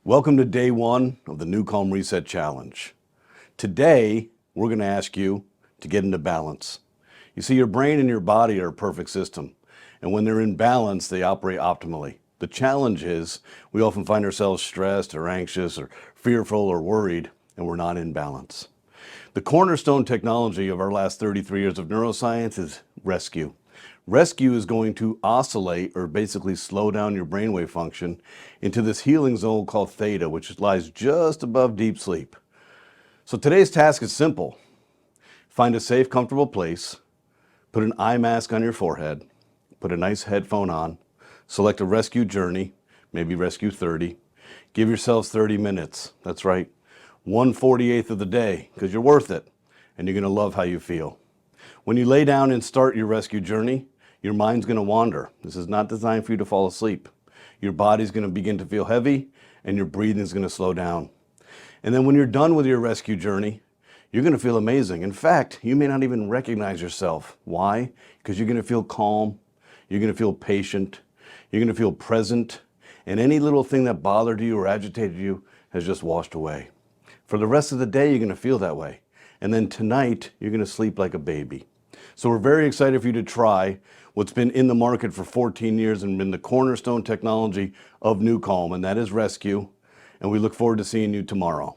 Welcome to day one of the NuCalm Reset Challenge. Today, we're going to ask you to get into balance. You see, your brain and your body are a perfect system, and when they're in balance, they operate optimally. The challenge is we often find ourselves stressed or anxious or fearful or worried, and we're not in balance. The cornerstone technology of our last 33 years of neuroscience is rescue. Rescue is going to oscillate or basically slow down your brainwave function into this healing zone called theta, which lies just above deep sleep. So today's task is simple. Find a safe, comfortable place, put an eye mask on your forehead, put a nice headphone on, select a rescue journey, maybe rescue 30. Give yourselves 30 minutes. That's right, 1/48 of the day, because you're worth it, and you're going to love how you feel. When you lay down and start your rescue journey, your mind's going to wander. This is not designed for you to fall asleep. Your body's going to begin to feel heavy, and your breathing is going to slow down. And then when you're done with your rescue journey, you're going to feel amazing. In fact, you may not even recognize yourself. Why? Because you're going to feel calm, you're going to feel patient, you're going to feel present, and any little thing that bothered you or agitated you has just washed away. For the rest of the day, you're going to feel that way. And then tonight, you're going to sleep like a baby. So we're very excited for you to try what's been in the market for 14 years and been the cornerstone technology of NuCalm, and that is rescue. And we look forward to seeing you tomorrow.